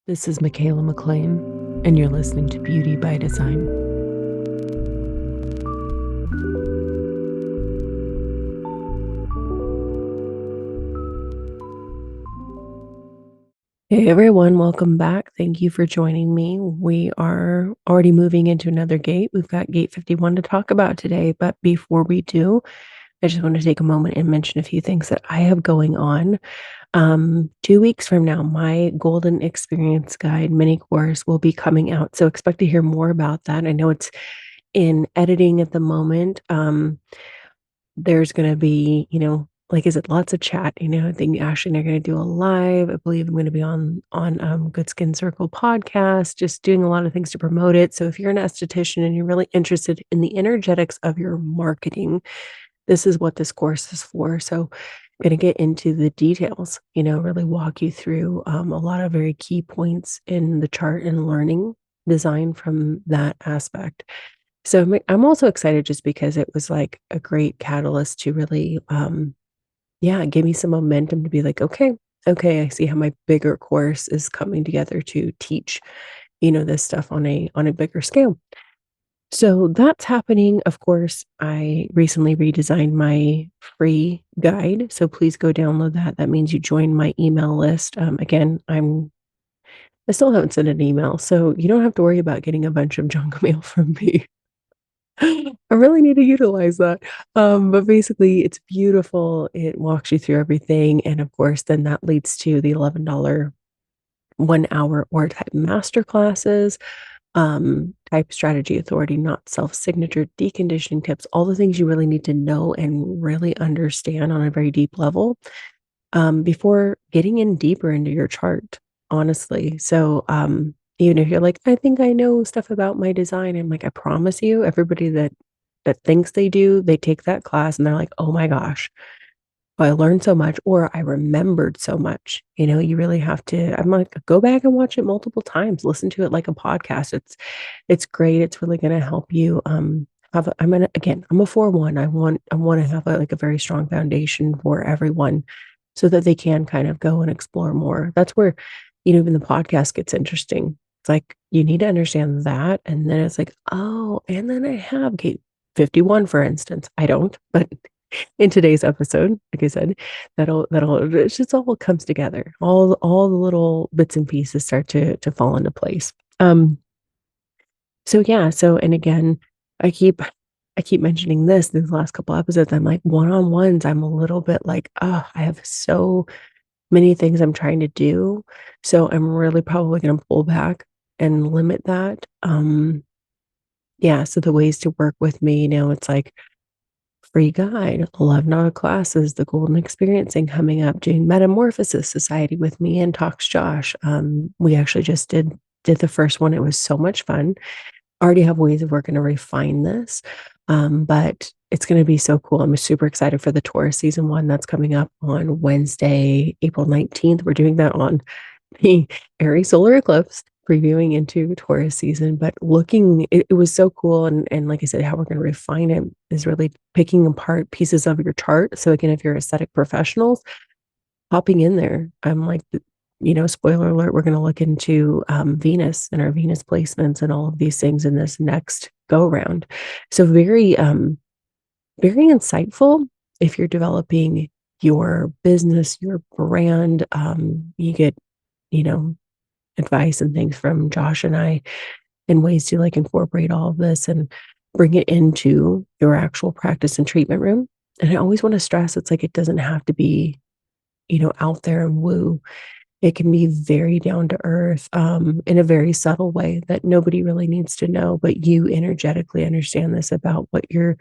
This is Michaela McLean, and you're listening to Beauty by Design. Hey everyone, welcome back. Thank you for joining me. We are already moving into another gate. We've got gate 51 to talk about today, but before we do, I just want to take a moment and mention a few things that I have going on. 2 weeks from now, my Golden Experience Guide mini course will be coming out. So expect to hear more about that. I know it's in editing at the moment. There's gonna be, is it lots of chat, I think Ashley and I are gonna do a live. I believe I'm gonna be on Good Skin Circle podcast, just doing a lot of things to promote it. So if you're an esthetician and you're really interested in the energetics of your marketing, this is what this course is for. So I'm gonna get into the details, really walk you through a lot of very key points in the chart and learning design from that aspect. So I'm also excited just because it was like a great catalyst to really, yeah, give me some momentum to be like, okay, I see how my bigger course is coming together to teach, this stuff on a bigger scale. So that's happening. Of course, I recently redesigned my free guide. So please go download that. That means you join my email list. Again, I still haven't sent an email, so you don't have to worry about getting a bunch of junk mail from me. I really need to utilize that. But basically, it's beautiful. It walks you through everything. And of course, then that leads to the $11 1 hour or type master classes, type strategy authority, not self signature, deconditioning tips, all the things you really need to know and really understand on a very deep level before getting in deeper into your chart, honestly. So, even if you're like, I think I know stuff about my design, I'm like, I promise you, everybody that thinks they do, they take that class and they're like, oh my gosh, I learned so much, or I remembered so much. You really have to. I'm like, go back and watch it multiple times, listen to it like a podcast. It's great. It's really going to help you. I'm a 4/1. I want to have like a very strong foundation for everyone so that they can kind of go and explore more. That's where, even the podcast gets interesting. It's like you need to understand that. And then it's like, oh, and then I have gate 51, for instance. I don't, but in today's episode, like I said, it just all comes together. All the little bits and pieces start to fall into place. So yeah, and again, I keep I keep mentioning this these last couple episodes. I'm like one-on-ones, I'm a little bit like, oh, I have so many things I'm trying to do. So I'm really probably gonna pull back and limit that. Yeah, so the ways to work with me, it's like free guide, 11 hour classes, the golden experiencing coming up, doing Metamorphosis Society with me and Talks Josh. We actually just did the first one. It was so much fun. Already have ways of working to refine this. But it's going to be so cool. I'm super excited for the Taurus season 1 that's coming up on Wednesday, April 19th. We're doing that on the Aries solar eclipse, previewing into Taurus season, but it was so cool. And like I said, how we're going to refine it is really picking apart pieces of your chart. So again, if you're aesthetic professionals, hopping in there, I'm like, spoiler alert, we're going to look into Venus and our Venus placements and all of these things in this next go round. So very insightful if you're developing your business, your brand. You get, you know, advice and things from Josh and I and ways to like incorporate all of this and bring it into your actual practice and treatment room. And I always want to stress it's like it doesn't have to be, out there and woo. It can be very down to earth, in a very subtle way that nobody really needs to know, but you energetically understand this about what you're,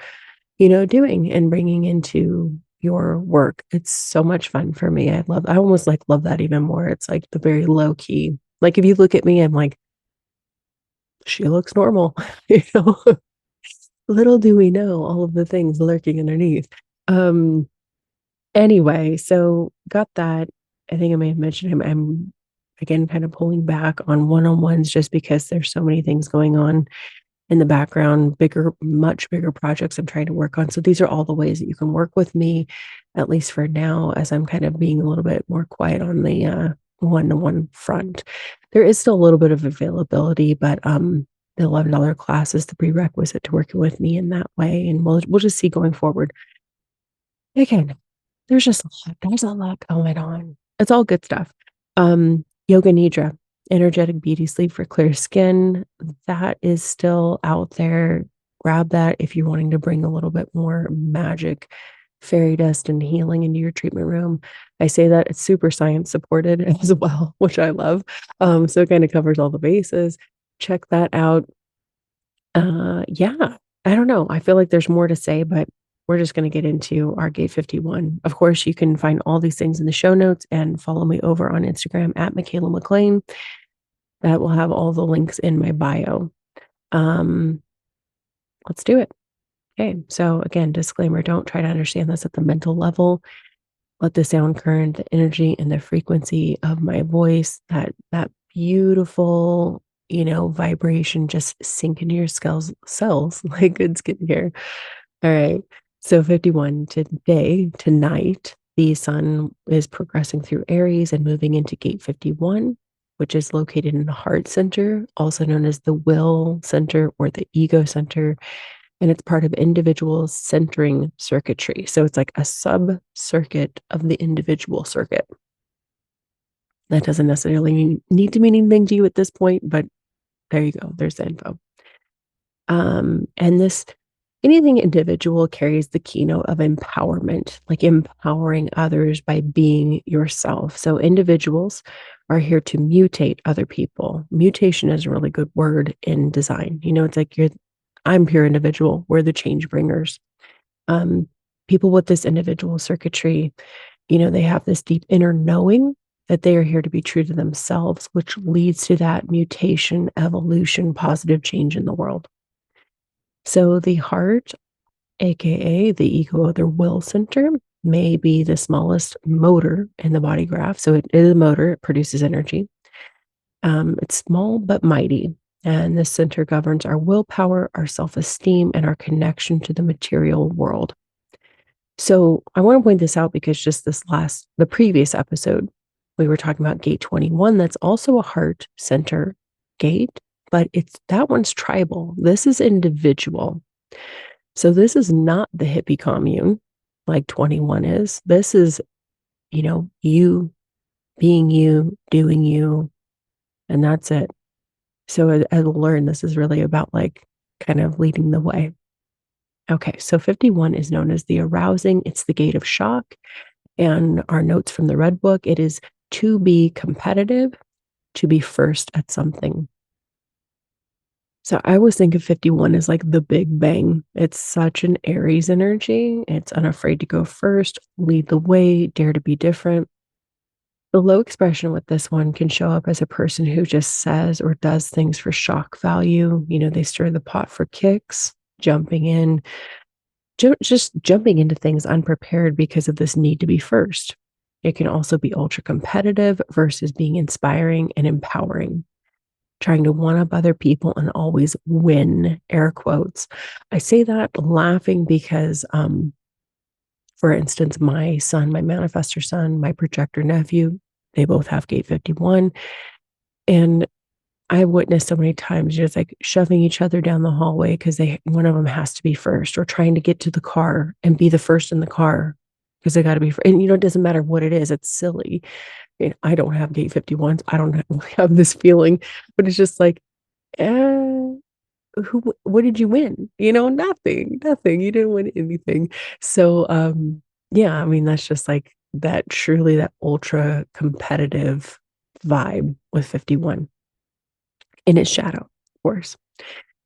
doing and bringing into your work. It's so much fun for me. I almost like love that even more. It's like the very low key. Like if you look at me, I'm like, she looks normal, you know. Little do we know all of the things lurking underneath. Um, anyway, so got that. I think I may have mentioned him. I'm again kind of pulling back on one-on-ones just because there's so many things going on in the background, much bigger projects I'm trying to work on. So these are all the ways that you can work with me, at least for now, as I'm kind of being a little bit more quiet on one-to-one front. There is still a little bit of availability, but, the $11 class is the prerequisite to working with me in that way, and we'll just see going forward. Again, there's a lot going on. It's all good stuff. Yoga Nidra, energetic beauty sleep for clear skin, that is still out there. Grab that if you're wanting to bring a little bit more magic, fairy dust, and healing into your treatment room. I say that it's super science supported as well, which I love. So it kinda covers all the bases. Check that out. Yeah, I don't know. I feel like there's more to say, but we're just gonna get into our Gate 51. Of course, you can find all these things in the show notes and follow me over on Instagram at Michaela McLean. That will have all the links in my bio. Um, let's do it. Okay, so again, disclaimer, don't try to understand this at the mental level. Let the sound current, the energy, and the frequency of my voice, that beautiful, vibration just sink into your cells like good skincare. All right. So 51 tonight, the sun is progressing through Aries and moving into gate 51, which is located in the heart center, also known as the will center or the ego center. And it's part of individual centering circuitry. So it's like a sub circuit of the individual circuit. That doesn't necessarily need to mean anything to you at this point, but there you go. There's the info. And this anything individual carries the keynote of empowerment, like empowering others by being yourself. So individuals are here to mutate other people. Mutation is a really good word in design. It's like I'm pure individual. We're the change bringers. Um, People with this individual circuitry, they have this deep inner knowing that they are here to be true to themselves, which leads to that mutation, evolution, positive change in the world. So the heart, aka the ego or the will center, may be the smallest motor in the body graph. So it is a motor, it produces energy. It's small but mighty. And this center governs our willpower, our self esteem, and our connection to the material world. So I want to point this out because just the previous episode, we were talking about gate 21. That's also a heart center gate, but that one's tribal. This is individual. So this is not the hippie commune like 21 is. This is, you being you, doing you, and that's it. So as I learned, this is really about like kind of leading the way. Okay, so 51 is known as the arousing. It's the gate of shock. And our notes from the Red Book, it is to be competitive, to be first at something. So I always think of 51 as like the big bang. It's such an Aries energy. It's unafraid to go first, lead the way, dare to be different. The low expression with this one can show up as a person who just says or does things for shock value. They stir the pot for kicks, jumping in, just jumping into things unprepared because of this need to be first. It can also be ultra competitive versus being inspiring and empowering, trying to one up other people and always win, air quotes. I say that laughing because, for instance, my son, my manifestor son, my projector nephew, they both have gate 51. And I witnessed so many times just like shoving each other down the hallway because one of them has to be first, or trying to get to the car and be the first in the car because they got to be. And it doesn't matter what it is. It's silly. I don't have gate 51s. I don't have this feeling, but it's just like, eh, what did you win? Nothing. You didn't win anything. So, yeah, I mean, that's just like that, truly that ultra competitive vibe with 51 in its shadow, of course.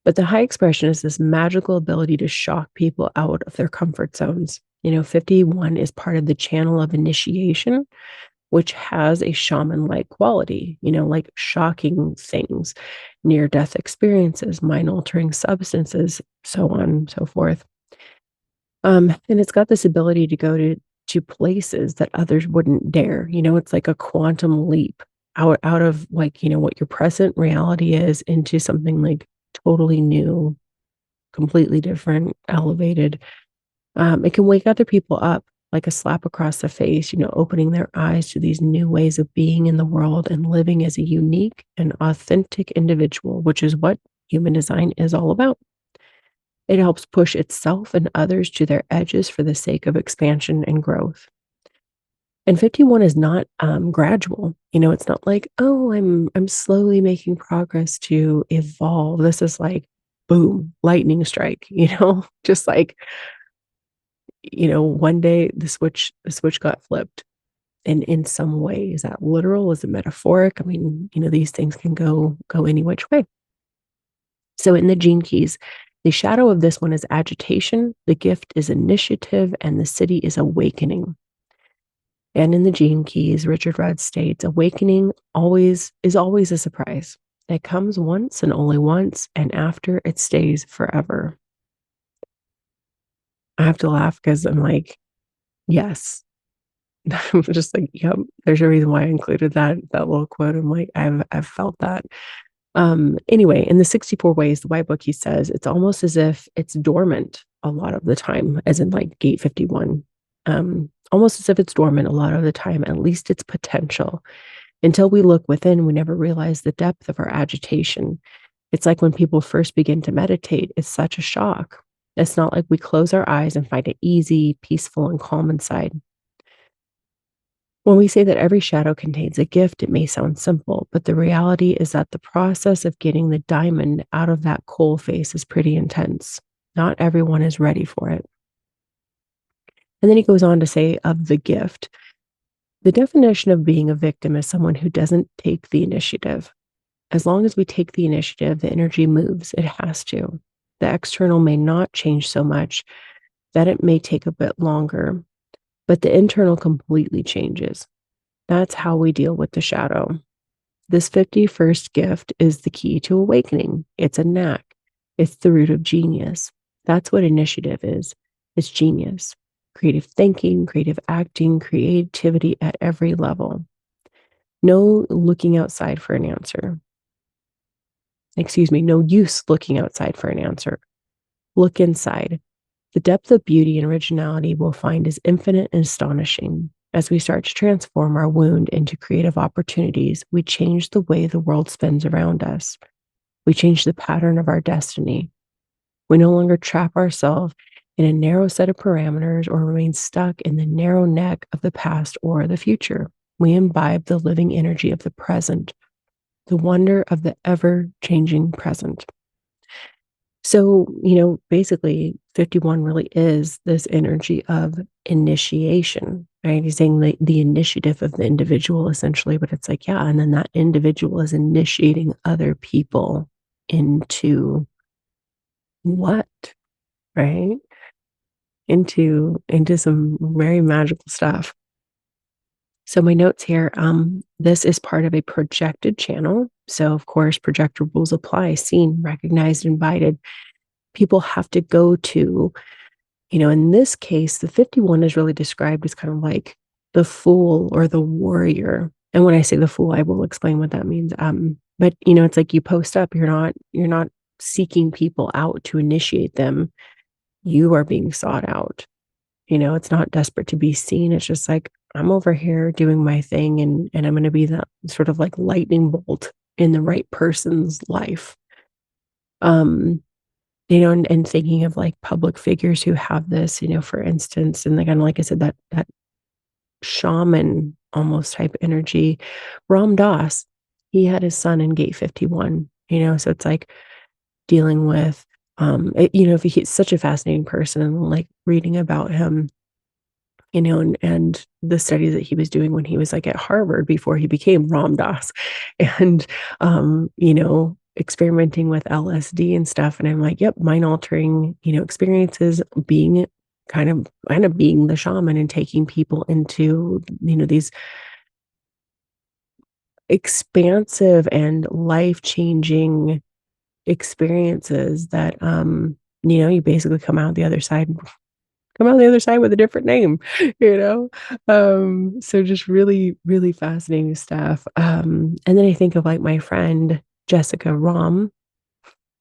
But the high expression is this magical ability to shock people out of their comfort zones. 51 is part of the channel of initiation, which has a shaman-like quality, like shocking things, near-death experiences, mind-altering substances, so on and so forth. And it's got this ability to go to places that others wouldn't dare. It's like a quantum leap out of like, what your present reality is into something like totally new, completely different, elevated. It can wake other people up like a slap across the face, opening their eyes to these new ways of being in the world and living as a unique and authentic individual, which is what human design is all about. It helps push itself and others to their edges for the sake of expansion and growth. And 51 is not gradual. It's not like, oh, I'm slowly making progress to evolve. This is like boom, lightning strike, just like, one day the switch got flipped. And in some way, is that literal? Is it metaphoric? I mean, these things can go any which way. So in the gene keys, the shadow of this one is agitation, the gift is initiative, and the city is awakening. And in the gene keys, Richard Rudd states, awakening always a surprise. It comes once and only once, and after it stays forever. I have to laugh because I'm like, yes. I'm just like, yep, there's a reason why I included that little quote. I'm like, I've felt that. Anyway, in the 64 ways, the white book, he says, it's almost as if it's dormant a lot of the time, as in like gate 51. Almost as if it's dormant a lot of the time, at least its potential. Until we look within, we never realize the depth of our agitation. It's like when people first begin to meditate, it's such a shock. It's not like we close our eyes and find it easy, peaceful, and calm inside. When we say that every shadow contains a gift, it may sound simple, but the reality is that the process of getting the diamond out of that coal face is pretty intense. Not everyone is ready for it. And then he goes on to say of the gift, the definition of being a victim is someone who doesn't take the initiative. As long as we take the initiative, the energy moves. It has to. The external may not change so much that it may take a bit longer, but the internal completely changes. That's how we deal with the shadow. This 51st gift is the key to awakening. It's a knack. It's the root of genius. That's what initiative is. It's genius. Creative thinking, creative acting, creativity at every level. No looking outside for an answer. Excuse me, no use looking outside for an answer. Look inside. The depth of beauty and originality we'll find is infinite and astonishing. As we start to transform our wound into creative opportunities, we change the way the world spins around us. We change the pattern of our destiny. We no longer trap ourselves in a narrow set of parameters or remain stuck in the narrow neck of the past or the future. We imbibe the living energy of the present, the wonder of the ever changing present. So, basically 51 really is this energy of initiation, right? He's saying the initiative of the individual essentially, but it's like, yeah, and then that individual is initiating other people into what, right? Into some very magical stuff. So my notes here, this is part of a projected channel. So of course, projector rules apply, seen, recognized, invited. People have to go to, in this case, the 51 is really described as kind of like the fool or the warrior. And when I say the fool, I will explain what that means. But it's like you post up, you're not seeking people out to initiate them. You are being sought out. It's not desperate to be seen. It's just like, I'm over here doing my thing and I'm going to be that sort of like lightning bolt in the right person's life. And thinking of like public figures who have this, for instance, and again, like I said, that shaman almost type energy. Ram Dass, he had his son in gate 51, so it's like dealing with, if he's such a fascinating person and like reading about him, and the studies that he was doing when he was like at Harvard before he became Ram Dass and, experimenting with LSD and stuff. And I'm like, yep, mind altering, experiences, being kind of being the shaman and taking people into, these expansive and life-changing experiences that, you basically come out the other side with a different name, you know? So just really, really fascinating stuff. And then I think of like my friend, Jessica Rom.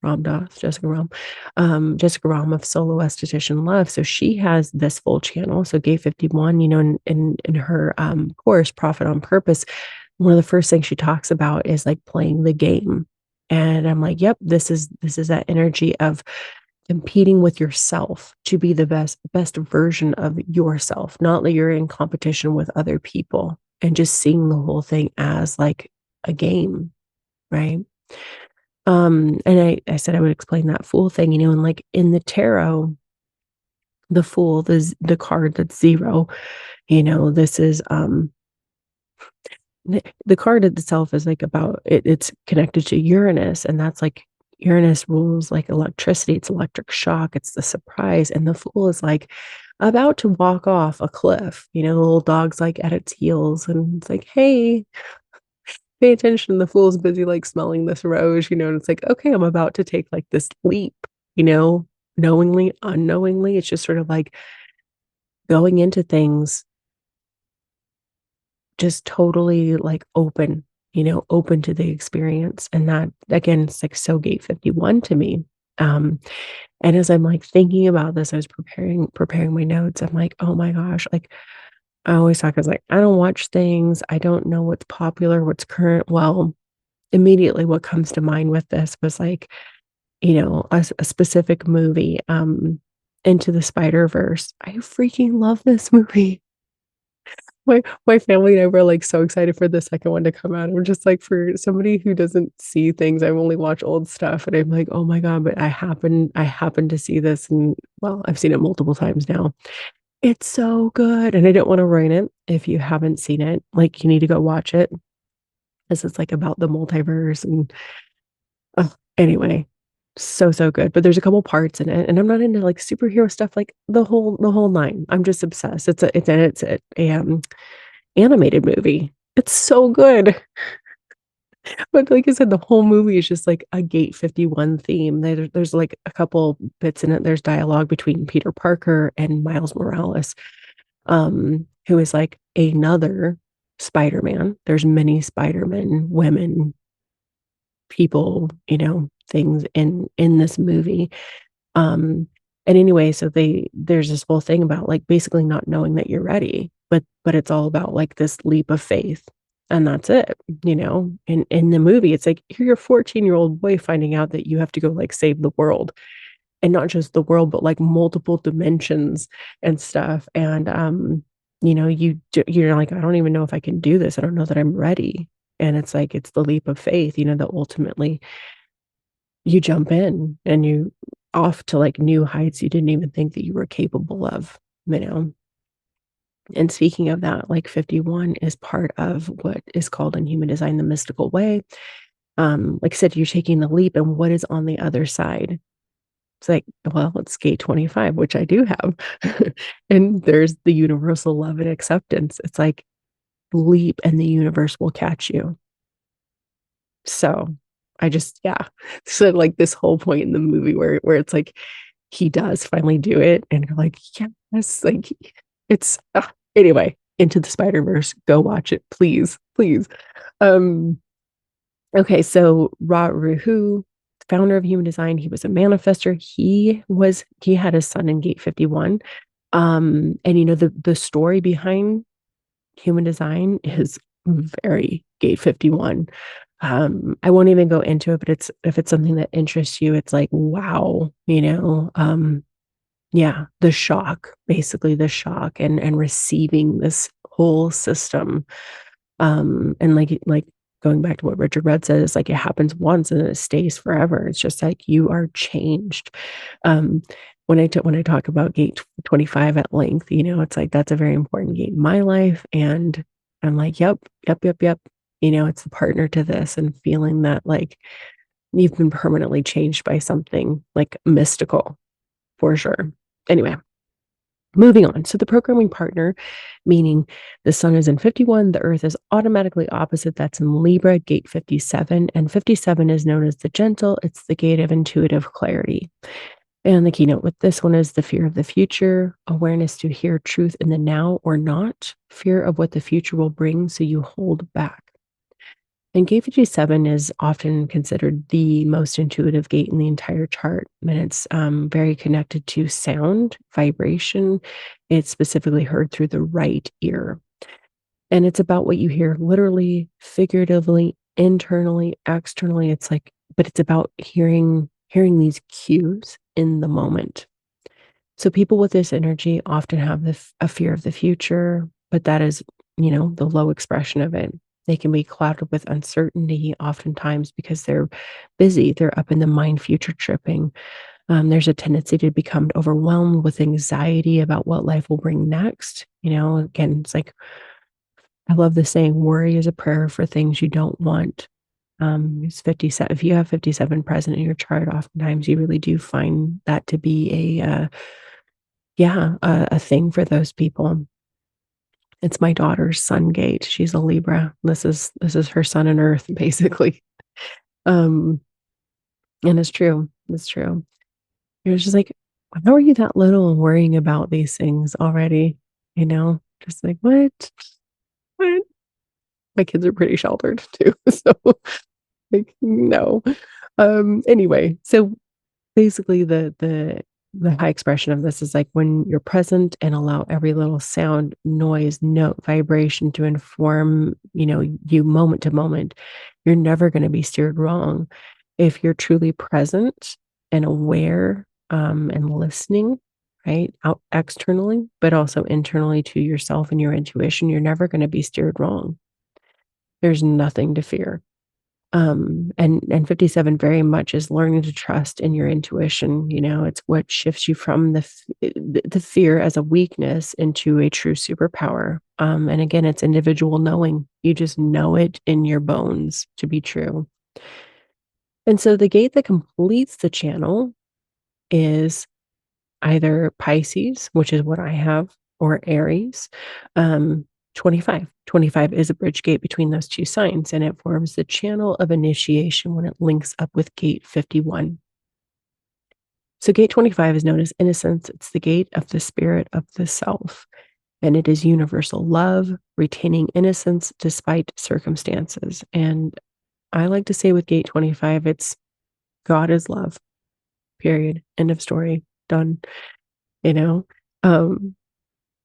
Jessica Rom of Solo Esthetician Love. So she has this full channel. So Gate 51, in her course, Profit on Purpose, one of the first things she talks about is like playing the game. And I'm like, yep, this is that energy of competing with yourself to be the best version of yourself, not that you're in competition with other people, and just seeing the whole thing as like a game, right? And I said I would explain that fool thing, and like in the tarot, the fool, the card that's zero, this is the card itself is like about it's connected to Uranus, and that's like Uranus rules like electricity, it's electric shock, it's the surprise, and the fool is like about to walk off a cliff. The little dog's like at its heels, and it's like, hey, pay attention. The fool's busy like smelling this rose, and it's like, okay, I'm about to take like this leap, knowingly, unknowingly. It's just sort of like going into things just totally like open, open to the experience. And that again, it's like so Gate 51 to me. And as I'm like thinking about this, I was preparing my notes. I'm like, oh my gosh, like I always talk as like, I don't watch things. I don't know what's popular, what's current. Well, immediately what comes to mind with this was like, a specific movie, Into the Spider-Verse. I freaking love this movie. My family and I were like so excited for the second one to come out. I'm just like, for somebody who doesn't see things, I only watch old stuff, and I'm like, oh my God, but I happen to see this, and well, I've seen it multiple times now. It's so good. And I don't want to ruin it if you haven't seen it. Like you need to go watch it, because it's like about the multiverse and anyway, so good. But there's a couple parts in it, and I'm not into like superhero stuff, like the whole nine. I'm just obsessed. It's a animated movie. It's so good. But like I said, the whole movie is just like a Gate 51 theme. There's like a couple bits in it. There's dialogue between Peter Parker and Miles Morales, who is like another Spider-Man. There's many Spider-Man women, people, things in this movie. Um, and anyway, so there's this whole thing about like basically not knowing that you're ready, but it's all about like this leap of faith. And that's it, in the movie, it's like you're your 14-year-old boy finding out that you have to go like save the world, and not just the world, but like multiple dimensions and stuff. And you're like, I don't even know if I can do this. I don't know that I'm ready. And it's like it's the leap of faith, that ultimately you jump in and you off to like new heights you didn't even think that you were capable of, you know. And speaking of that, like 51 is part of what is called in human design the mystical way. Like I said, you're taking the leap, and what is on the other side? It's like, well, it's gate 25, which I do have. And there's the universal love and acceptance. It's like leap and the universe will catch you. So I just, yeah. So like this whole point in the movie where it's like he does finally do it, and you're like, yes, like it's anyway, Into the Spider-Verse, go watch it, please, please. Um, okay, so Ra Ruhu, founder of human design, he was a manifester. He had his son in gate 51. And the story behind human design is very gate 51. I won't even go into it, but if it's something that interests you, it's like, wow, yeah, basically the shock and receiving this whole system. And like going back to what Richard Rudd says, like it happens once and it stays forever. It's just like you are changed. Um, when I talk about gate 25 at length, it's like that's a very important gate in my life. And I'm like, yep, yep, yep, yep. It's the partner to this, and feeling that like you've been permanently changed by something like mystical, for sure. Anyway, moving on. So the programming partner, meaning the sun is in 51, the earth is automatically opposite. That's in Libra, gate 57. And 57 is known as the gentle. It's the gate of intuitive clarity. And the keynote with this one is the fear of the future, awareness to hear truth in the now or not, fear of what the future will bring, so you hold back. And gate 57 is often considered the most intuitive gate in the entire chart. And it's very connected to sound, vibration. It's specifically heard through the right ear. And it's about what you hear literally, figuratively, internally, externally. It's like, but it's about hearing these cues in the moment. So people with this energy often have a fear of the future, but that is, the low expression of it. They can be clouded with uncertainty oftentimes because they're busy. They're up in the mind future tripping. There's a tendency to become overwhelmed with anxiety about what life will bring next. Again, it's like I love the saying, worry is a prayer for things you don't want. It's 57. If you have 57 present in your chart, oftentimes you really do find that to be a thing for those people. It's my daughter's sun gate. She's a Libra. This is her sun and earth, basically. Um, and it's true. It's true. You're just like, how are you that little and worrying about these things already? Just like, what? What? My kids are pretty sheltered too. So like, no. Anyway, so basically the high expression of this is like when you're present and allow every little sound, noise, note, vibration to inform, you moment to moment, you're never going to be steered wrong. If you're truly present and aware, and listening, right, out externally, but also internally to yourself and your intuition, you're never going to be steered wrong. There's nothing to fear. And 57 very much is learning to trust in your intuition. It's what shifts you from the fear as a weakness into a true superpower. And again, it's individual knowing. You just know it in your bones to be true. And so the gate that completes the channel is either Pisces, which is what I have, or Aries. 25. 25 is a bridge gate between those two signs, and it forms the channel of initiation when it links up with gate 51. So, gate 25 is known as innocence. It's the gate of the spirit of the self, and it is universal love, retaining innocence despite circumstances. And I like to say with gate 25, it's God is love, period. End of story. Done. You know, um,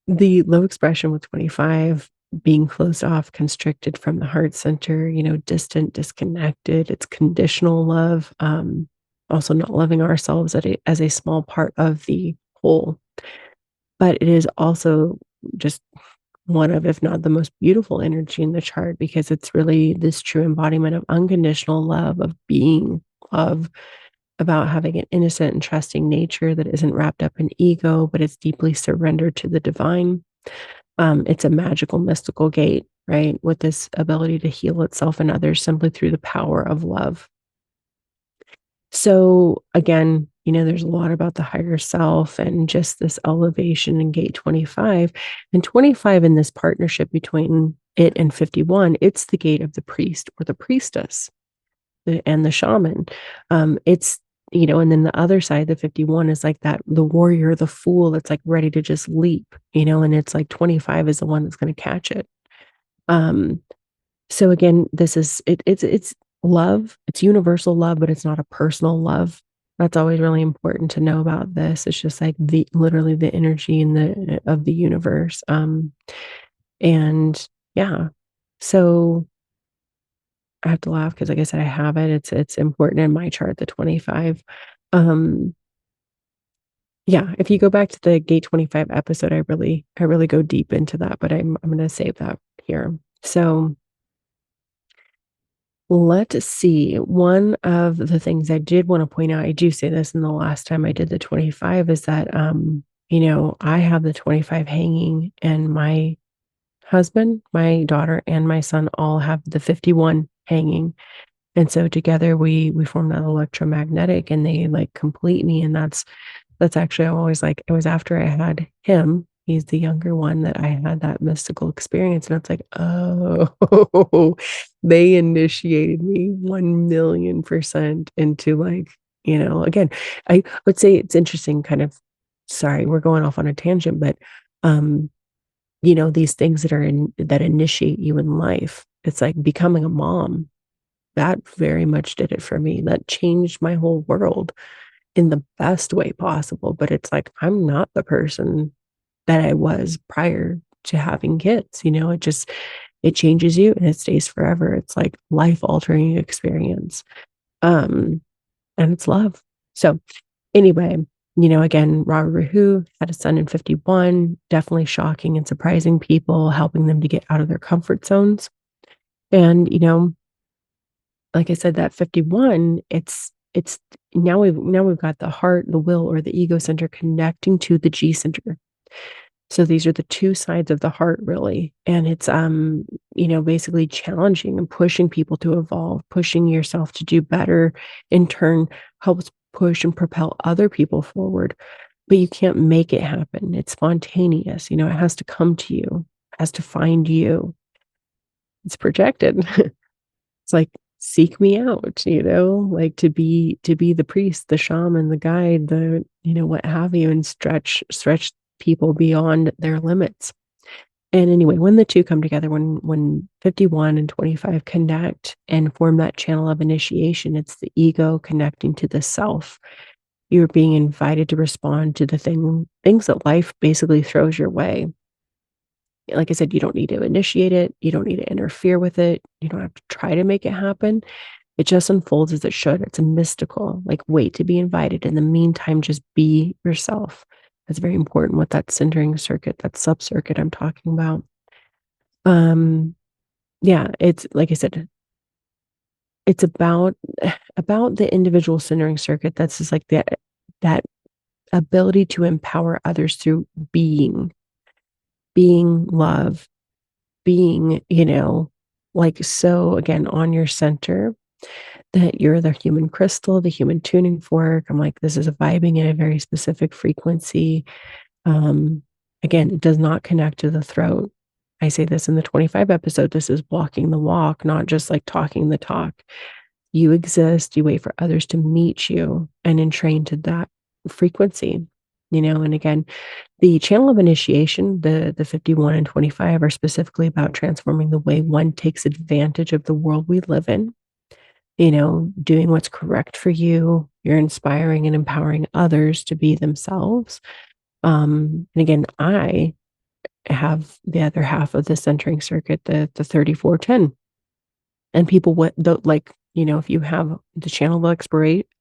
the low expression with 25 being closed off, constricted from the heart center, distant, disconnected. It's conditional love. Also not loving ourselves as a small part of the whole. But it is also just one of, if not the most beautiful energy in the chart, because it's really this true embodiment of unconditional love, of being love, about having an innocent and trusting nature that isn't wrapped up in ego, but it's deeply surrendered to the divine. It's a magical, mystical gate, right? With this ability to heal itself and others simply through the power of love. So again, there's a lot about the higher self and just this elevation in gate 25. And 25 in this partnership between it and 51, it's the gate of the priest or the priestess and the shaman. It's, and then the other side, the 51 is like that, the warrior, the fool that's like ready to just leap, and it's like 25 is the one that's going to catch it. Um, so again, this is it's love. It's universal love, but it's not a personal love. That's always really important to know about this. It's just like literally the energy in of the universe. And yeah. So I have to laugh because like I said, I have it. It's important in my chart, the 25. Um, yeah, if you go back to the gate 25 episode, I really go deep into that, but I'm gonna save that here. So let's see. One of the things I did want to point out, I do say this in the last time I did the 25, is that I have the 25 hanging, and my husband, my daughter, and my son all have the 51 hanging. And so together we form that electromagnetic, and they like complete me. And that's actually, I'm always like, it was after I had him, he's the younger one, that I had that mystical experience. And it's like, oh, they initiated me 1,000,000% into like, again, I would say it's interesting, kind of, sorry, we're going off on a tangent, but um, these things that initiate you in life, it's like becoming a mom. that very much did it for me. That changed my whole world in the best way possible, but it's like, I'm not the person that I was prior to having kids, it changes you and it stays forever. It's like life-altering experience, um, and it's love. So, anyway, again, Robert Who had a son in 51, definitely shocking and surprising people, helping them to get out of their comfort zones, and, like I said, that 51, it's now we've got the heart, the will, or the ego center connecting to the G center. So these are the 2 sides of the heart really, and it's, basically challenging and pushing people to evolve, pushing yourself to do better, in turn helps push and propel other people forward, but you can't make it happen. It's spontaneous, it has to come to you, has to find you. It's projected. It's like, "Seek me out," like to be the priest, the shaman, the guide, what have you, and stretch people beyond their limits. And anyway, when the 2 come together, when 51 and 25 connect and form that channel of initiation, it's the ego connecting to the self. You're being invited to respond to the things that life basically throws your way. Like I said, you don't need to initiate it, you don't need to interfere with it, you don't have to try to make it happen. It just unfolds as it should. It's a mystical, like, wait to be invited. In the meantime, just be yourself. That's very important with that centering circuit, that sub-circuit I'm talking about. Um, yeah, it's like I said, it's about the individual centering circuit. That's just like that ability to empower others through being love, being, like, so again on your center, that you're the human crystal, the human tuning fork. I'm like, this is a vibing in a very specific frequency. Um, Again, it does not connect to the throat. I say this in the 25 episode. This is walking the walk, not just like talking the talk. You exist, you wait for others to meet you and entrain to that frequency. And again, the channel of initiation, the 51 and 25 are specifically about transforming the way one takes advantage of the world we live in, doing what's correct for you. You're inspiring and empowering others to be themselves. And again, I have the other half of the centering circuit, the 3410. And people what the like, if you have the channel of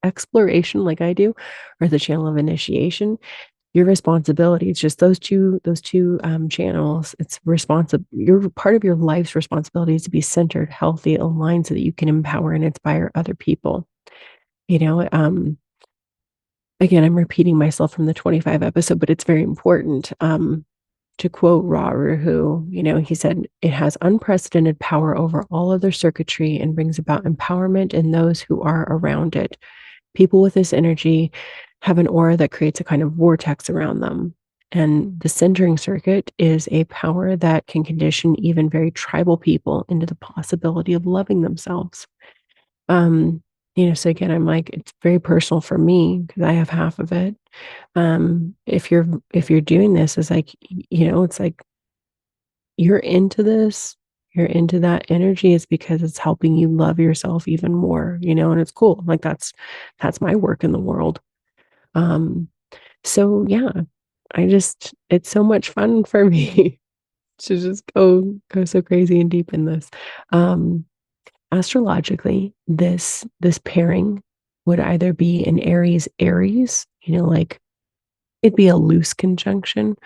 exploration like I do, or the channel of initiation, your responsibility, it's just those two channels. It's responsible. Your part of your life's responsibility is to be centered, healthy, aligned so that you can empower and inspire other people. You know, um, Again, I'm repeating myself from the 25 episode, but it's very important. To quote Ra Ruhu, he said, it has unprecedented power over all other circuitry and brings about empowerment in those who are around it. People with this energy have an aura that creates a kind of vortex around them. And the centering circuit is a power that can condition even very tribal people into the possibility of loving themselves. Um, so again, I'm like, it's very personal for me because I have half of it. If you're doing this, it's like, it's like you're into this, you're into that energy, it's because it's helping you love yourself even more, and it's cool. Like that's my work in the world. Um, so yeah, it's so much fun for me to just go so crazy and deep in this. Um, Astrologically, this pairing would either be an Aries, like it'd be a loose conjunction,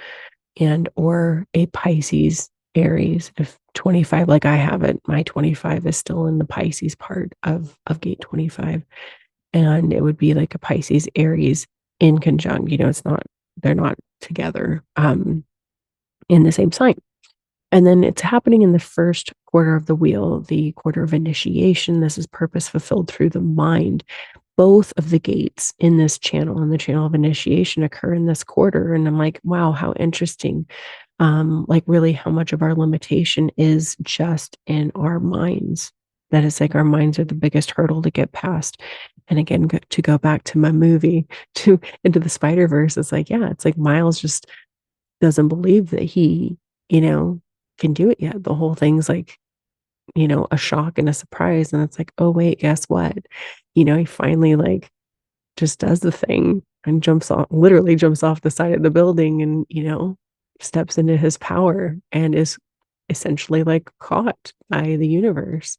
and or a Pisces Aries. If 25, like I have it, my 25 is still in the Pisces part of gate 25. And it would be like a Pisces Aries in conjunct. They're not together in the same sign. And then it's happening in the first quarter of the wheel, the quarter of initiation. This is purpose fulfilled through the mind. Both of the gates in this channel, in the channel of initiation, occur in this quarter. And I'm like, wow, how interesting. Like really how much of our limitation is just in our minds. That is like our minds are the biggest hurdle to get past. And again, to go back to my movie, to Into the Spider-Verse, it's like, yeah, it's like Miles just doesn't believe that he, you know, can do it yet. The whole thing's like a shock and a surprise, and it's like, "Oh, wait, guess what?" He finally, like, just does the thing and jumps off the side of the building and, steps into his power and is essentially, like, caught by the universe.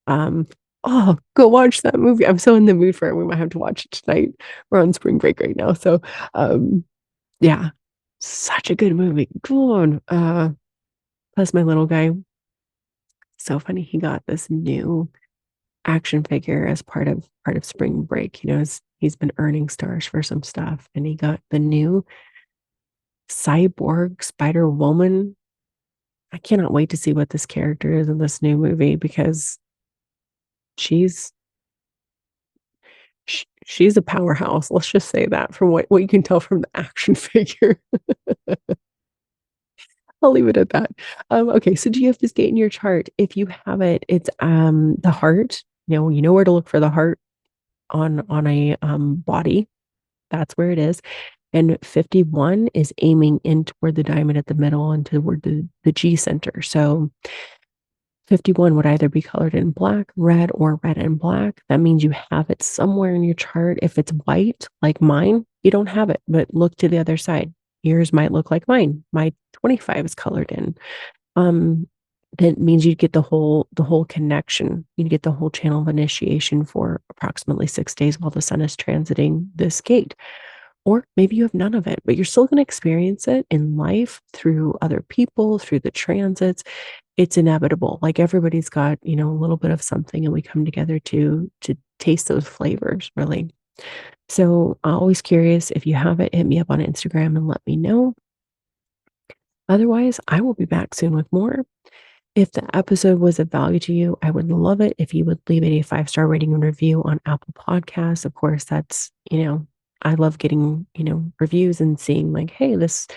Um, oh, go watch that movie. I'm so in the mood for it. We might have to watch it tonight. We're on spring break right now, so, um, yeah, such a good movie. Go on. Plus my little guy, so funny, he got this new action figure as part of spring break. He's been earning stars for some stuff, and he got the new cyborg Spider Woman. I cannot wait to see what this character is in this new movie because she's she's a powerhouse. Let's just say that from what you can tell from the action figure. I'll leave it at that. Okay, so do you have this gate in your chart? If you have it, it's the heart. You know where to look for the heart on a body. That's where it is. And 51 is aiming in toward the diamond at the middle and toward the G center. So 51 would either be colored in black, red, or red and black. That means you have it somewhere in your chart. If it's white, like mine, you don't have it, but look to the other side. Yours might look like mine. My 25 is colored in. Um, that means you get the whole connection. You get the whole channel of initiation for approximately 6 days while the sun is transiting this gate. Or maybe you have none of it, but you're still going to experience it in life through other people, through the transits. It's inevitable. Like everybody's got, a little bit of something and we come together to taste those flavors, really. So, always curious if you have it, hit me up on Instagram and let me know. Otherwise, I will be back soon with more. If the episode was of value to you, I would love it if you would leave it a 5-star rating and review on Apple Podcasts. Of course, I love getting, reviews and seeing like, hey, this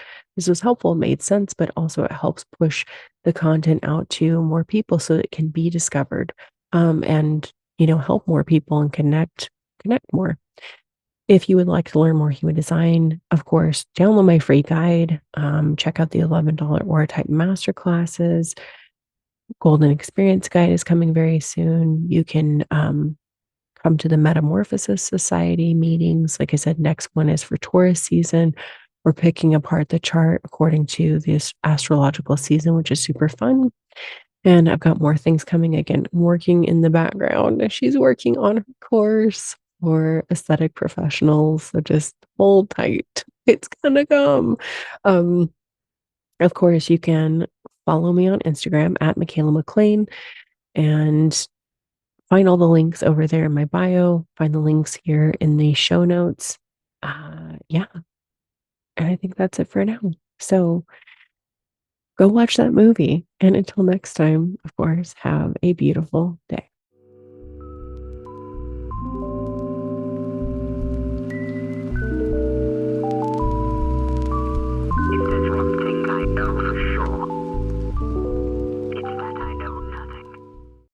was helpful, made sense, but also it helps push the content out to more people so it can be discovered, and, help more people and connect more. If you would like to learn more human design, of course, download my free guide, check out the $11 Aura Type Masterclasses. Golden Experience Guide is coming very soon. You can come to the Metamorphosis Society meetings. Like I said, next one is for Taurus season. We're picking apart the chart according to this astrological season, which is super fun. And I've got more things coming again, working in the background. She's working on her course for aesthetic professionals. So just hold tight. It's gonna come. Um, of course, you can follow me on Instagram at Michaela McLean and find all the links over there in my bio. Find the links here in the show notes. Yeah, and I think that's it for now. So go watch that movie. And until next time, of course, have a beautiful day.